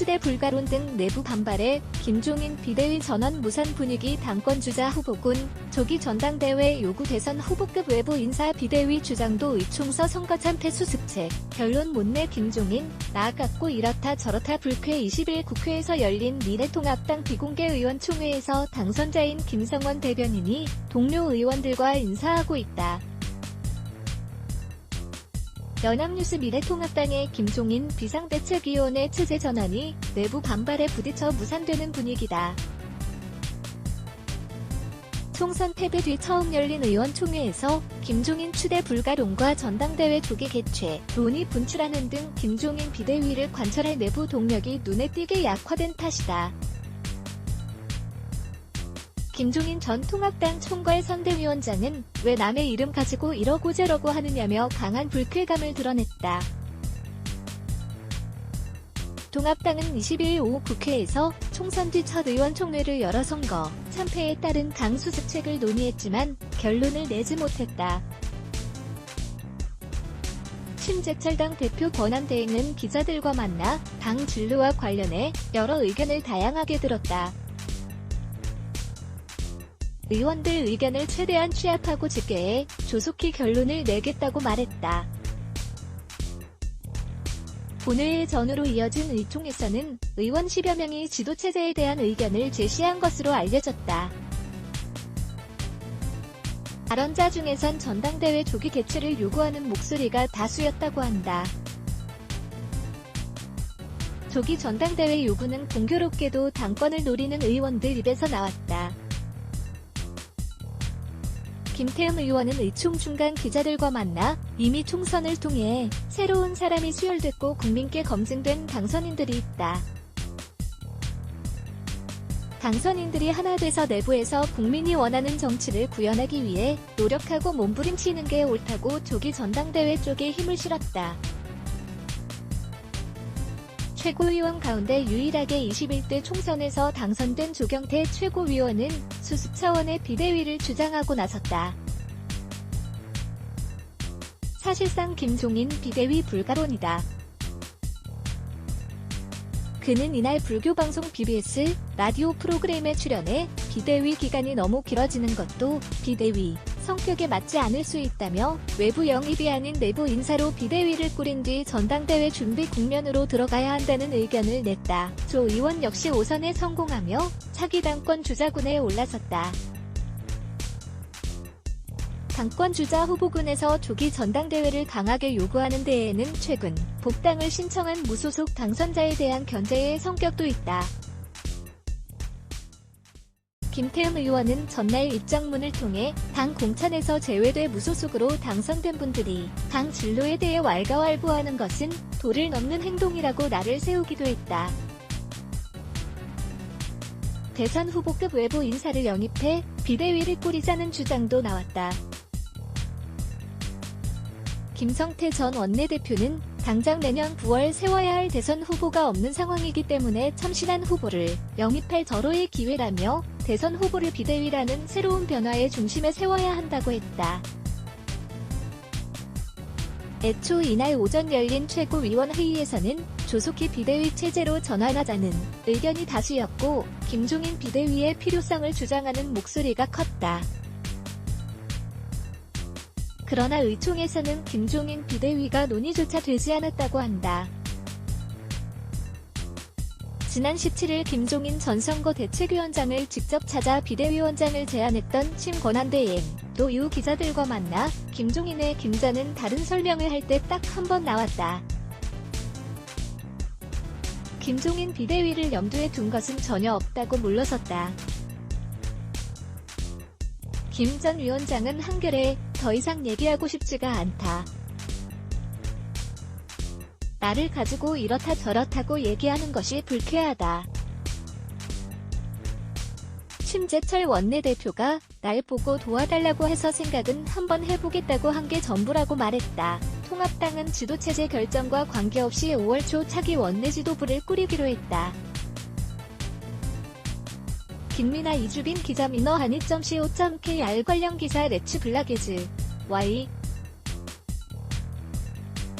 추대 불가론 등 내부 반발에 김종인 비대위 전원 무산 분위기 당권주자 후보군, 조기 전당대회 요구 대선 후보급 외부 인사 비대위 주장도 의총서 선거 참패 수습책, 결론 못 내 김종인, 나아갔고 이렇다 저렇다 불쾌 20일 국회에서 열린 미래통합당 비공개 의원총회에서 당선자인 김성원 대변인이 동료 의원들과 인사하고 있다. 연합뉴스 미래통합당의 김종인 비상대책위원회 체제 전환이 내부 반발에 부딪혀 무산되는 분위기다. 총선 패배 뒤 처음 열린 의원총회에서 김종인 추대 불가론과 전당대회 조기 개최, 논의 분출하는 등 김종인 비대위를 관철할 내부 동력이 눈에 띄게 약화된 탓이다. 김종인 전 통합당 총괄 선대위원장은 왜 남의 이름 가지고 이러고 저러고 하느냐며 강한 불쾌감을 드러냈다. 통합당은 22일 오후 국회에서 총선 뒤 첫 의원총회를 열어 선거 참패에 따른 당 수습책을 논의했지만 결론을 내지 못했다. 심재철당 대표 권한대행은 기자들과 만나 당 진로와 관련해 여러 의견을 다양하게 들었다. 의원들 의견을 최대한 취합하고 집계해 조속히 결론을 내겠다고 말했다. 본회의 전후로 이어진 의총에서는 의원 10여 명이 지도체제에 대한 의견을 제시한 것으로 알려졌다. 발언자 중에선 전당대회 조기 개최를 요구하는 목소리가 다수였다고 한다. 조기 전당대회 요구는 공교롭게도 당권을 노리는 의원들 입에서 나왔다. 김태흠 의원은 의총 중간 기자들과 만나 이미 총선을 통해 새로운 사람이 수혈됐고 국민께 검증된 당선인들이 있다. 당선인들이 하나 돼서 내부에서 국민이 원하는 정치를 구현하기 위해 노력하고 몸부림치는 게 옳다고 조기 전당대회 쪽에 힘을 실었다. 최고위원 가운데 유일하게 21대 총선에서 당선된 조경태 최고위원은 수습 차원의 비대위를 주장하고 나섰다. 사실상 김종인 비대위 불가론이다. 그는 이날 불교방송 BBS 라디오 프로그램에 출연해 비대위 기간이 너무 길어지는 것도 비대위 성격에 맞지 않을 수 있다며 외부 영입이 아닌 내부 인사로 비대위를 꾸린 뒤 전당대회 준비 국면으로 들어가야 한다는 의견을 냈다. 조 의원 역시 5선에 성공하며 차기 당권 주자군에 올라섰다. 당권 주자 후보군에서 조기 전당대회를 강하게 요구하는 데에는 최근 복당을 신청한 무소속 당선자에 대한 견제의 성격도 있다. 김태흠 의원은 전날 입장문을 통해 당 공천에서 제외돼 무소속으로 당선된 분들이 당 진로에 대해 왈가왈부하는 것은 도를 넘는 행동이라고 날을 세우기도 했다. 대선 후보급 외부 인사를 영입해 비대위를 꾸리자는 주장도 나왔다. 김성태 전 원내대표는 당장 내년 9월 세워야 할 대선 후보가 없는 상황이기 때문에 참신한 후보를 영입할 절호의 기회라며 대선 후보를 비대위라는 새로운 변화의 중심에 세워야 한다고 했다. 애초 이날 오전 열린 최고위원 회의에서는 조속히 비대위 체제로 전환하자는 의견이 다수였고 김종인 비대위의 필요성을 주장하는 목소리가 컸다. 그러나 의총에서는 김종인 비대위가 논의조차 되지 않았다고 한다. 지난 17일 김종인 전 선거대책위원장을 직접 찾아 비대위원장을 제안했던 심권한대행 또 이후 기자들과 만나 김종인의 김자는 다른 설명을 할 때 딱 한 번 나왔다. 김종인 비대위를 염두에 둔 것은 전혀 없다고 물러섰다. 김 전 위원장은 한결에 더 이상 얘기하고 싶지가 않다. 나를 가지고 이렇다 저렇다고 얘기하는 것이 불쾌하다. 심재철 원내대표가 날 보고 도와달라고 해서 생각은 한번 해보겠다고 한 게 전부라고 말했다. 통합당은 지도체제 결정과 관계없이 5월 초 차기 원내지도부를 꾸리기로 했다. 김민아 이주빈 기자 민어한이.co.kr 관련 기사 레츠 블라게즈 Y